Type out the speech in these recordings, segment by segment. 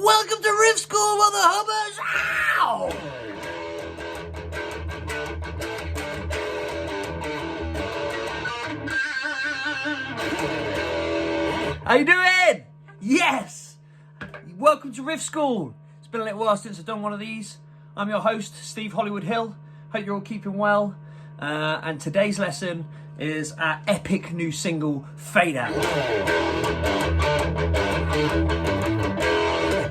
Welcome to Riff School, mother hubbers! Ow! How you doing? Yes! Welcome to Riff School. It's been a little while since I've done one of these. I'm your host, Steve Hollywood Hill. Hope you're all keeping well. And today's lesson is our epic new single, Fade Out.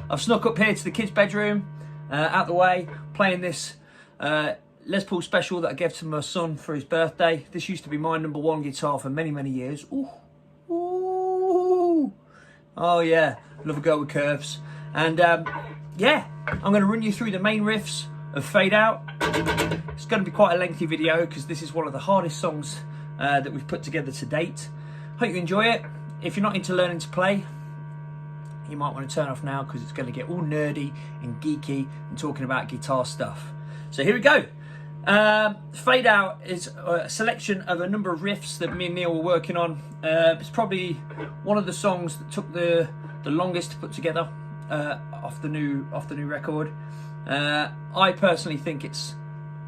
I've snuck up here to the kids' bedroom, out the way, playing this Les Paul special that I gave to my son for his birthday. This used to be my number one guitar for many, many years. Ooh. Ooh. Oh yeah, love a girl with curves. And yeah, I'm going to run you through the main riffs of Fade Out. It's going to be quite a lengthy video because this is one of the hardest songs that we've put together to date. Hope you enjoy it. If you're not into learning to play, you might want to turn off now because it's going to get all nerdy and geeky and talking about guitar stuff. So here we go. Fade Out is a selection of a number of riffs that me and Neil were working on. It's probably one of the songs that took the longest to put together off the new record. I personally think it's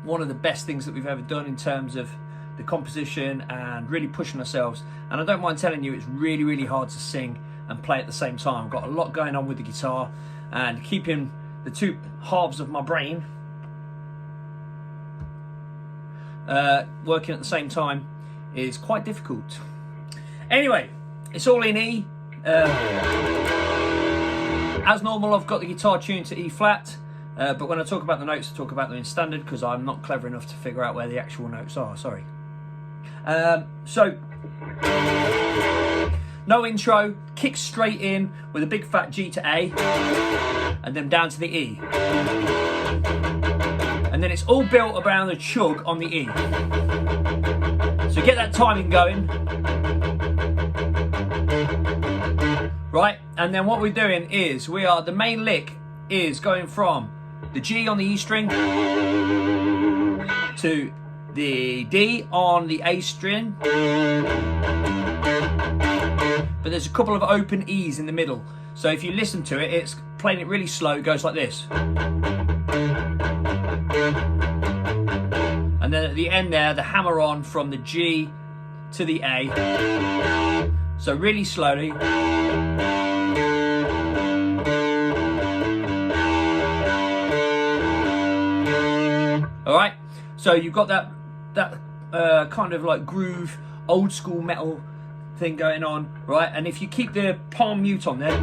one of the best things that we've ever done in terms of the composition and really pushing ourselves. And I don't mind telling you, it's really, really hard to sing and play at the same time. I've got a lot going on with the guitar, and keeping the two halves of my brain working at the same time is quite difficult. Anyway, it's all in E. As normal, I've got the guitar tuned to E flat, but when I talk about the notes, I talk about them in standard because I'm not clever enough to figure out where the actual notes are, sorry. So, no intro, kick straight in with a big fat G to A, and then down to the E. And then it's all built around the chug on the E. So get that timing going. Right, and then what we're doing is, the main lick is going from the G on the E string to the D on the A string. But there's a couple of open E's in the middle. So if you listen to it, it's playing it really slow, it goes like this. And then at the end there, the hammer on from the G to the A. So really slowly. Alright, so you've got that kind of like groove, old school metal thing going on, right? And if you keep the palm mute on there,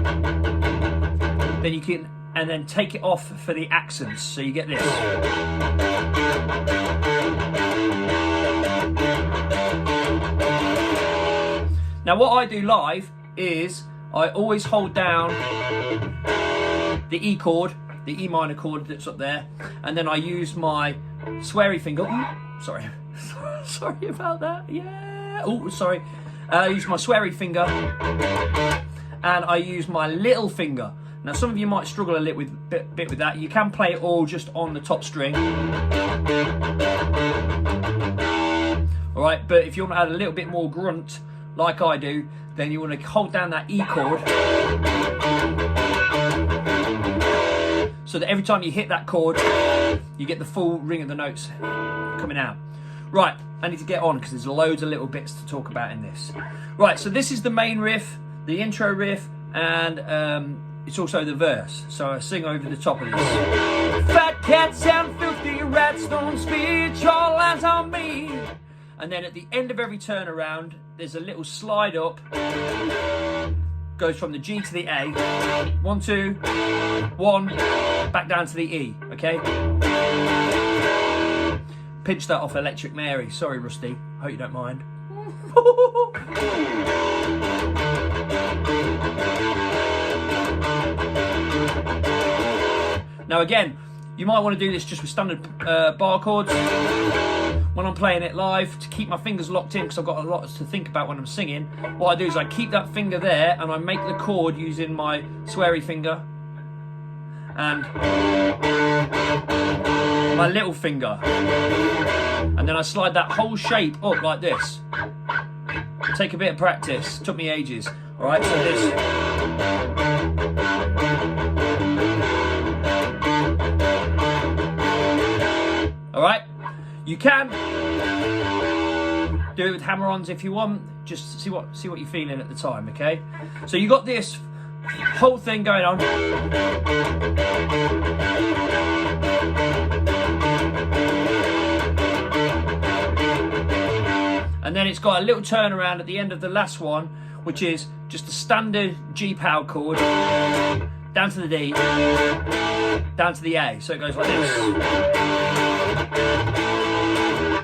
then you can, and then take it off for the accents, so you get this. Now what I do live is I always hold down the E chord, the E minor chord that's up there, and then I use my sweary finger. Ooh, sorry, sorry about that. Yeah. Oh, sorry. I use my sweary finger, and I use my little finger. Now, some of you might struggle a little bit with that. You can play it all just on the top string. All right, but if you want to add a little bit more grunt, like I do, then you want to hold down that E chord, so that every time you hit that chord, you get the full ring of the notes coming out. Right, I need to get on because there's loads of little bits to talk about in this. Right, so this is the main riff, the intro riff, and it's also the verse. So I sing over the top of this. Fat cats and filthy rats don't speak your lines on me. And then at the end of every turnaround, there's a little slide up. Goes from the G to the A. 1, 2, 1, back down to the E, okay? Pinch that off Electric Mary. Sorry, Rusty. Hope you don't mind. Now again, you might want to do this just with standard bar chords. When I'm playing it live, to keep my fingers locked in, because I've got a lot to think about when I'm singing, what I do is I keep that finger there and I make the chord using my sweary finger and my little finger, and then I slide that whole shape up like this. Take a bit of practice, took me ages. Alright, so this. You can do it with hammer-ons if you want. Just see what you're feeling at the time, okay? So you got this whole thing going on. And then it's got a little turnaround at the end of the last one, which is just a standard G power chord, down to the D, down to the A. So it goes like this.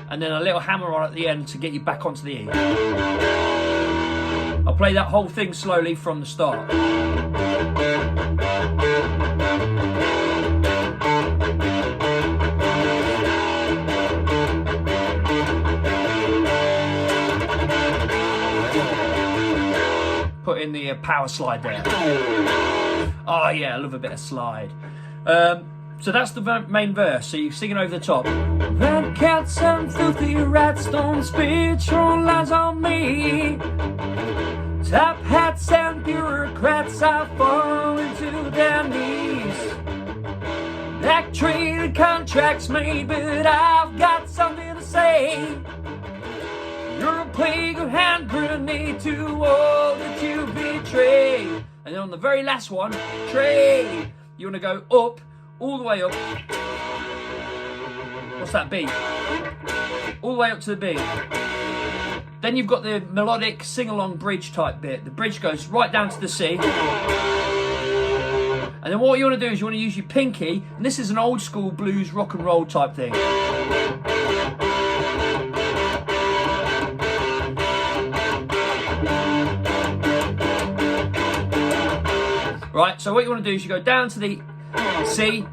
And then a little hammer on at the end to get you back onto the E. I'll play that whole thing slowly from the start. Put in the power slide there. Oh yeah, I love a bit of slide. So that's the main verse, so you're singing over the top. Red cats and filthy rats don't spit your lies on me. Top hats and bureaucrats are falling to their knees. Black traded contracts made, but I've got something to say. You're a plague of hand grenade to all that you betray. And then on the very last one, trade, you want to go up, all the way up. What's that B? All the way up to the B. Then you've got the melodic sing-along bridge type bit. The bridge goes right down to the C. And then what you want to do is you want to use your pinky, and this is an old school blues rock and roll type thing. Right, so what you want to do is you go down to the C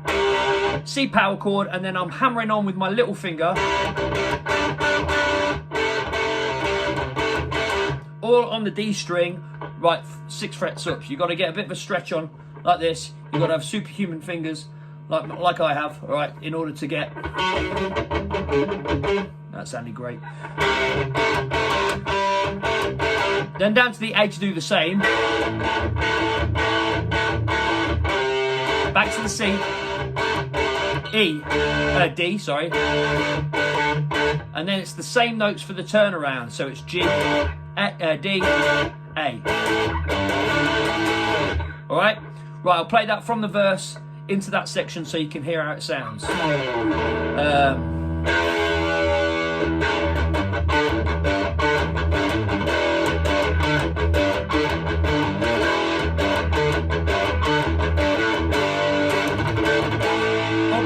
power chord, and then I'm hammering on with my little finger, all on the D string, right, 6 frets up. So you've got to get a bit of a stretch on, like this. You've got to have superhuman fingers, like I have, all right, in order to get... That sounded great. Then down to the A to do the same. Back to the C, E, D, sorry. And then it's the same notes for the turnaround. So it's G, D, A. All right? Right, I'll play that from the verse into that section so you can hear how it sounds.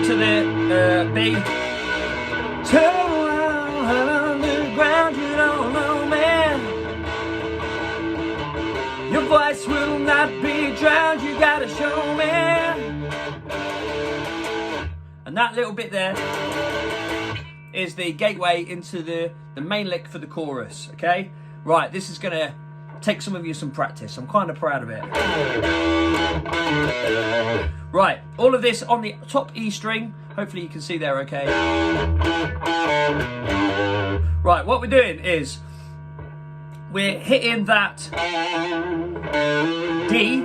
To the B. Turn around underground, you don't know, man. Your voice will not be drowned, you gotta show me. And that little bit there is the gateway into the main lick for the chorus, okay? Right, this is gonna take some of you some practice. I'm kind of proud of it. Right, all of this on the top E string. Hopefully you can see there okay. Right, what we're doing is we're hitting that D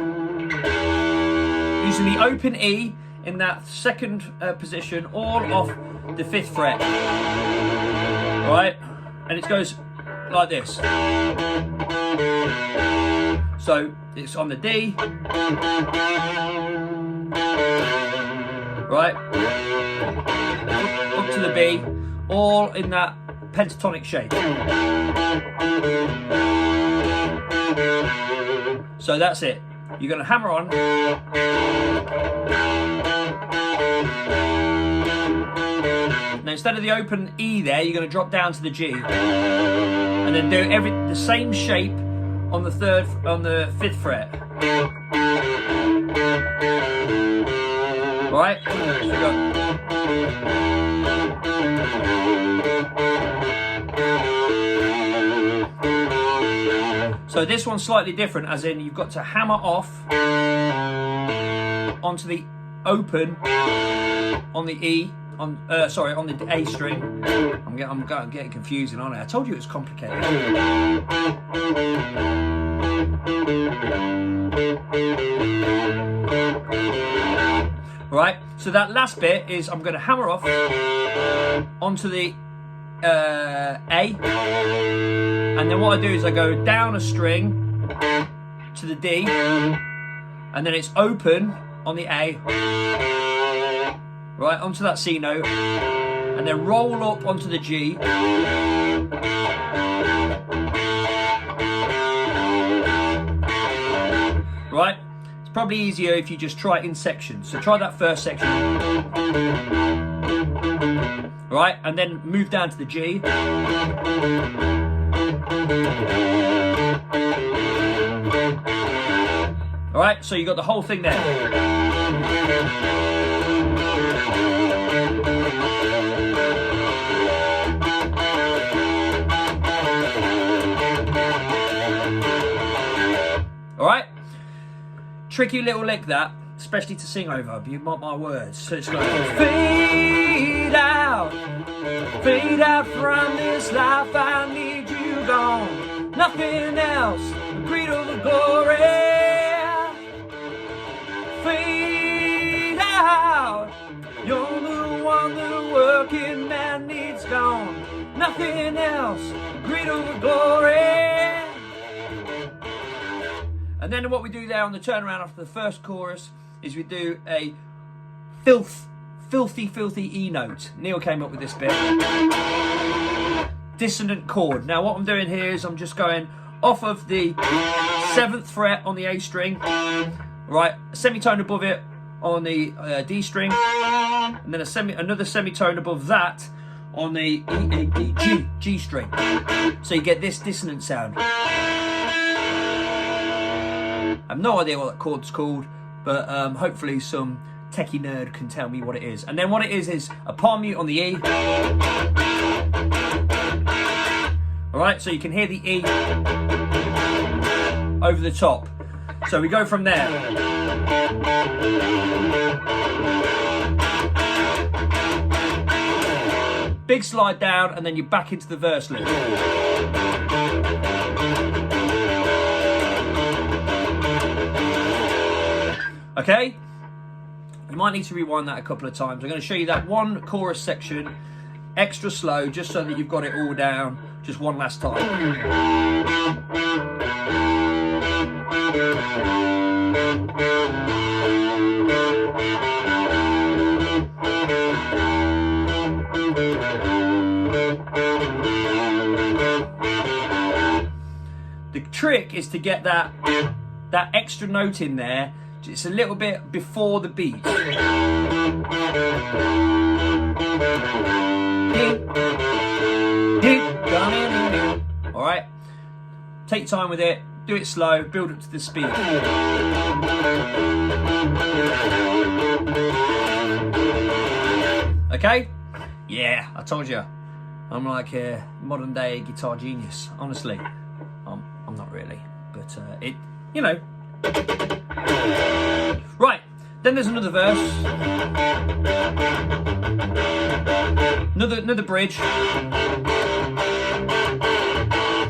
using the open E in that second position, all off the 5th fret. Right, and it goes like this. So it's on the D, right, up to the B, all in that pentatonic shape. So that's it. You're going to hammer on. Now instead of the open E there, you're going to drop down to the G, and then do the same shape on the 5th fret. All right. So we go. So this one's slightly different, as in you've got to hammer off onto the open on the E, on the A string. I'm getting confusing, aren't I? I told you it was complicated. Right, so that last bit is I'm going to hammer off onto the A, and then what I do is I go down a string to the D, and then it's open on the A, right onto that C note, and then roll up onto the G, right? It's probably easier if you just try it in sections. So try that first section, right? And then move down to the G. All right, so you got the whole thing there. All right, tricky little lick that, especially to sing over, but you mark my words. So it's like fade out from this life, I need you gone, nothing else, greed over glory. Fade out, you're the one the working man needs gone, nothing else, greed over glory. And then what we do there on the turnaround after the first chorus is we do a filthy E note. Neil came up with this bit. Dissonant chord. Now what I'm doing here is I'm just going off of the 7th fret on the A string, right, a semitone above it on the D string, and then another semitone above that on the G string. So you get this dissonant sound. I have no idea what that chord's called, but hopefully some techie nerd can tell me what it is. And then what it is a palm mute on the E. All right, so you can hear the E over the top. So we go from there. Big slide down, and then you're back into the verse lick. Okay, you might need to rewind that a couple of times. I'm going to show you that one chorus section extra slow, just so that you've got it all down just one last time. The trick is to get that extra note in there. It's a little bit before the beat. All right, take time with it, do it slow, build up to the speed. Okay? Yeah, I told you, I'm like a modern day guitar genius. Honestly, I'm not really, but it, you know. Right, then there's another verse, another bridge.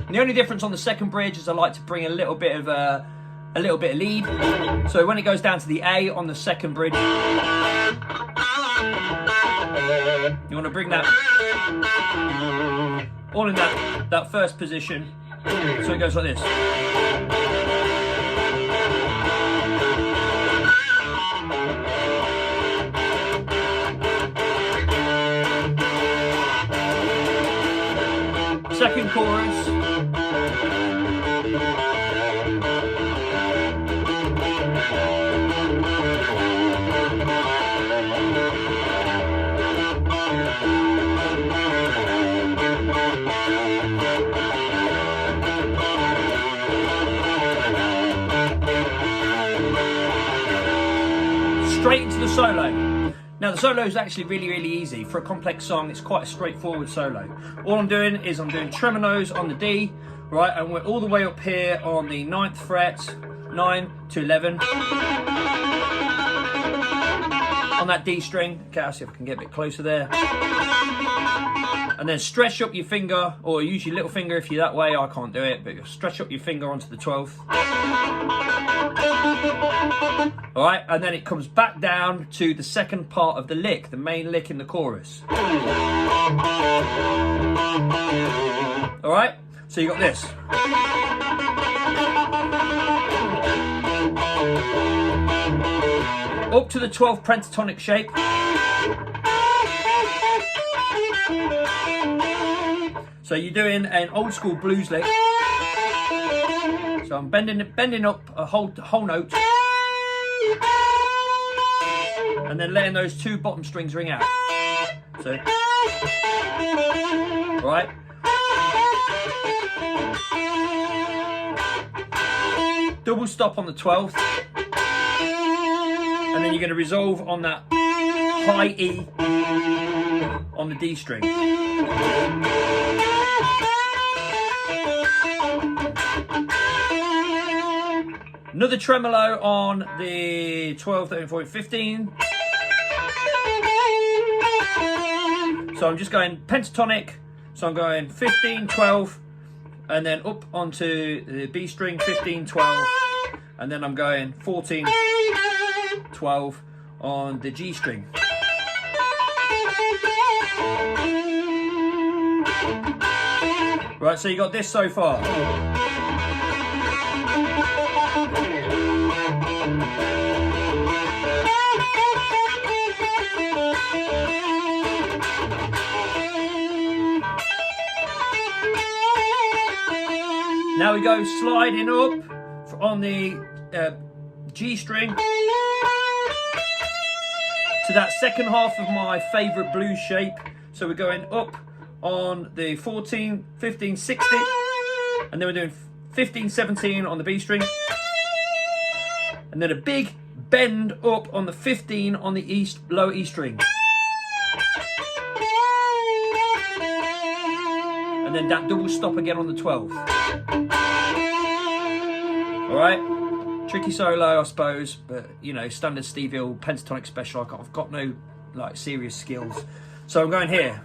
And the only difference on the second bridge is I like to bring a little bit of lead. So when it goes down to the A on the second bridge, you want to bring that all in that first position. So it goes like this. Second chorus. Straight into the solo. Now the solo is actually really easy. For a complex song, it's quite a straightforward solo. All I'm doing is I'm doing tremolos on the D, right, and we're all the way up here on the 9th fret, 9 to 11. On that D string. Okay, I'll see if I can get a bit closer there. And then stretch up your finger, or use your little finger if you're that way. I can't do it, but you'll stretch up your finger onto the 12th. All right, and then it comes back down to the second part of the lick, the main lick in the chorus. All right, so you got this. Up to the 12th pentatonic shape. So you're doing an old school blues lick. So I'm bending up a whole note, and then letting those two bottom strings ring out. So, all right. Double stop on the 12th. And then you're going to resolve on that high E on the D string. Another tremolo on the 12, 13, 14, 15. So I'm just going pentatonic. So I'm going 15, 12, and then up onto the B string, 15, 12, and then I'm going 14, 12 on the G string. Right, so you got this so far. Now we go sliding up on the G string to that second half of my favourite blues shape. So we're going up on the 14, 15, 16, and then we're doing 15, 17 on the B string, and then a big bend up on the 15 on the low E string, and then that double stop again on the 12th. All right, tricky solo, I suppose, but you know, standard Steve Hill pentatonic special. I've got no like serious skills, so I'm going here.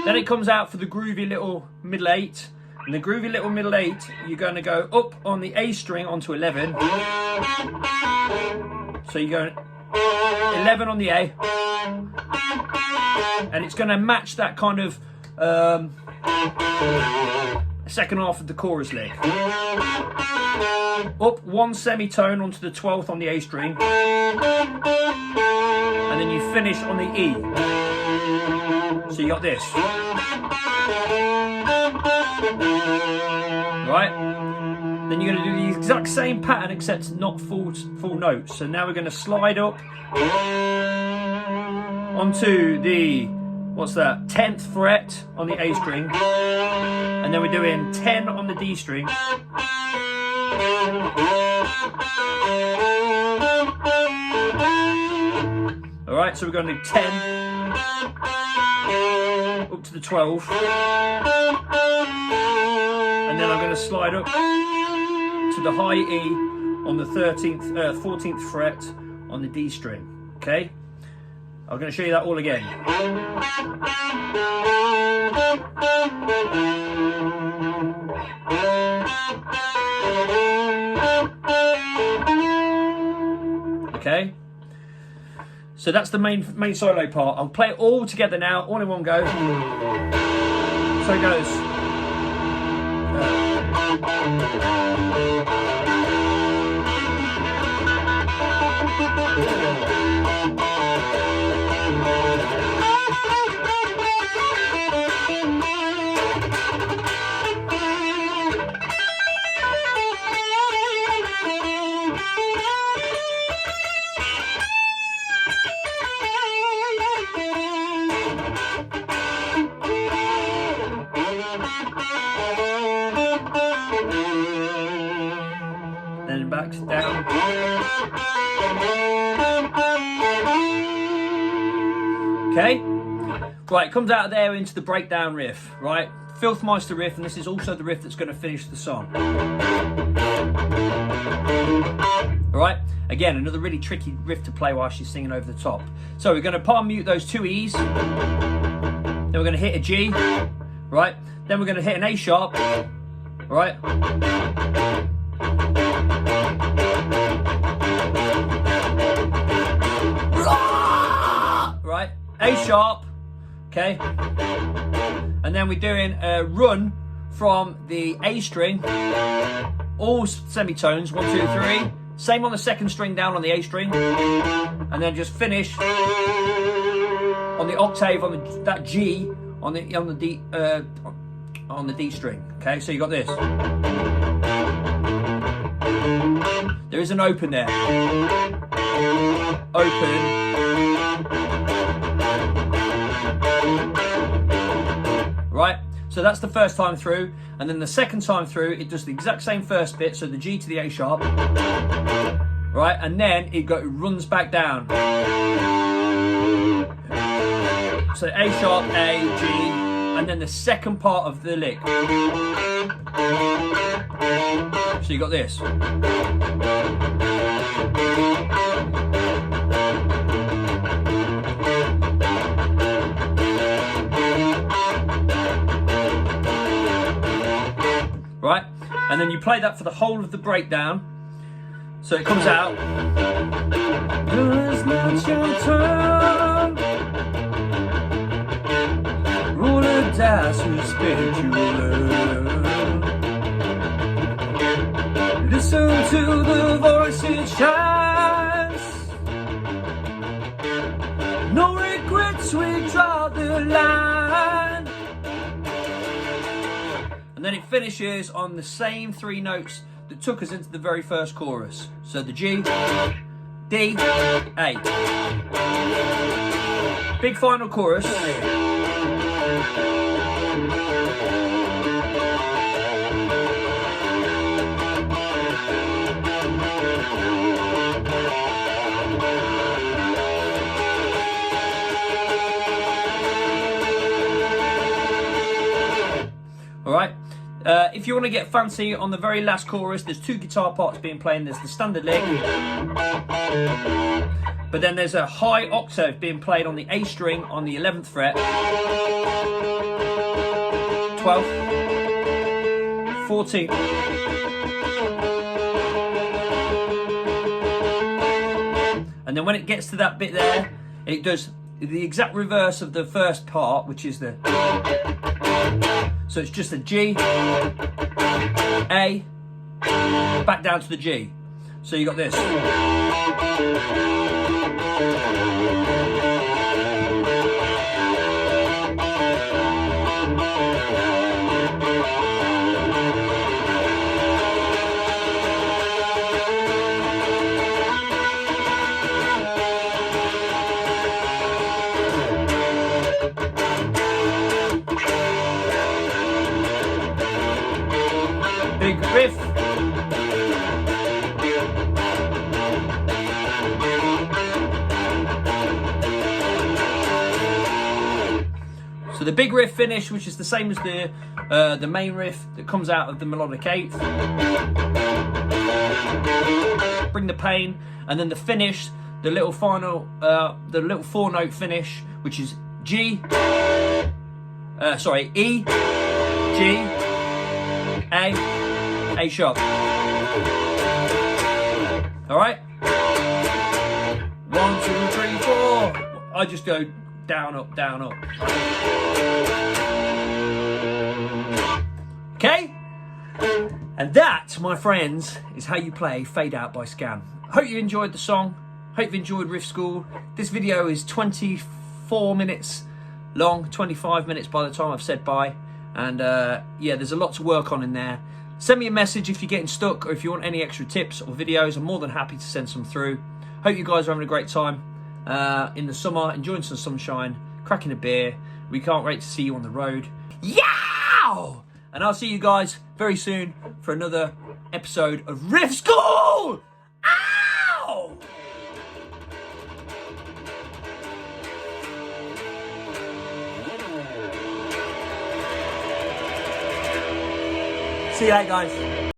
Then it comes out for the groovy little middle 8. And the groovy little middle 8, you're going to go up on the A string onto 11. So you're going 11 on the A. And it's going to match that kind of second half of the chorus lick. Up one semitone onto the 12th on the A string. And then you finish on the E. So you got this. Right? Then you're going to do the exact same pattern except not full notes. So now we're going to slide up onto the, what's that, 10th fret on the A string. And then we're doing 10 on the D string. Alright, so we're going to do 10 up to the 12, and then I'm going to slide up to the high E on the 14th fret on the D string. Okay, I'm going to show you that all again. Okay. So that's the main solo part. I'll play it all together now, all in one go. So it goes. Then back down. Okay, right, comes out of there into the breakdown riff, right? Filthmeister riff, and this is also the riff that's going to finish the song. All right, again, another really tricky riff to play while she's singing over the top. So we're going to palm mute those two E's, then we're going to hit a G, right? Then we're going to hit an A sharp, right? Right, A sharp, okay? And then we're doing a run from the A string, all semitones, 1, 2, 3. Same on the second string down on the A string, and then just finish on the octave on that G on the D string. Okay, so you got this. There is an open there. Open. Right, so that's the first time through, and then the second time through it does the exact same first bit, so the G to the A sharp, right, and then it runs back down. So A sharp, A, G, and then the second part of the lick. So you got this. Right, and then you play that for the whole of the breakdown, so it comes out. It's not your turn. Roll a dice, respect you learn. Listen to the voice, it shines. No regrets, we draw the line. And then it finishes on the same 3 notes that took us into the very first chorus. So the G, D, A. Big final chorus. All right. If you want to get fancy on the very last chorus, there's 2 guitar parts being played. There's the standard lick, but then there's a high octave being played on the A string on the 11th fret, 12th, 14th, and then when it gets to that bit there, it does the exact reverse of the first part, which is the. So it's just a G, A, back down to the G. So you got this. Big riff. So the big riff finish, which is the same as the main riff that comes out of the melodic eighth. Bring the pain, and then the finish, the little final, the little 4-note finish, which is G, E, G, A sharp. All right. 1, 2, 3, 4. I just go down, up, down, up. Okay. And that, my friends, is how you play Fade Out by Scan. Hope you enjoyed the song. Hope you enjoyed Riff School. This video is 24 minutes long, 25 minutes by the time I've said bye. And yeah, there's a lot to work on in there. Send me a message if you're getting stuck or if you want any extra tips or videos. I'm more than happy to send some through. Hope you guys are having a great time in the summer, enjoying some sunshine, cracking a beer. We can't wait to see you on the road. Yeah! And I'll see you guys very soon for another episode of Riff School! Ow! See you later, guys.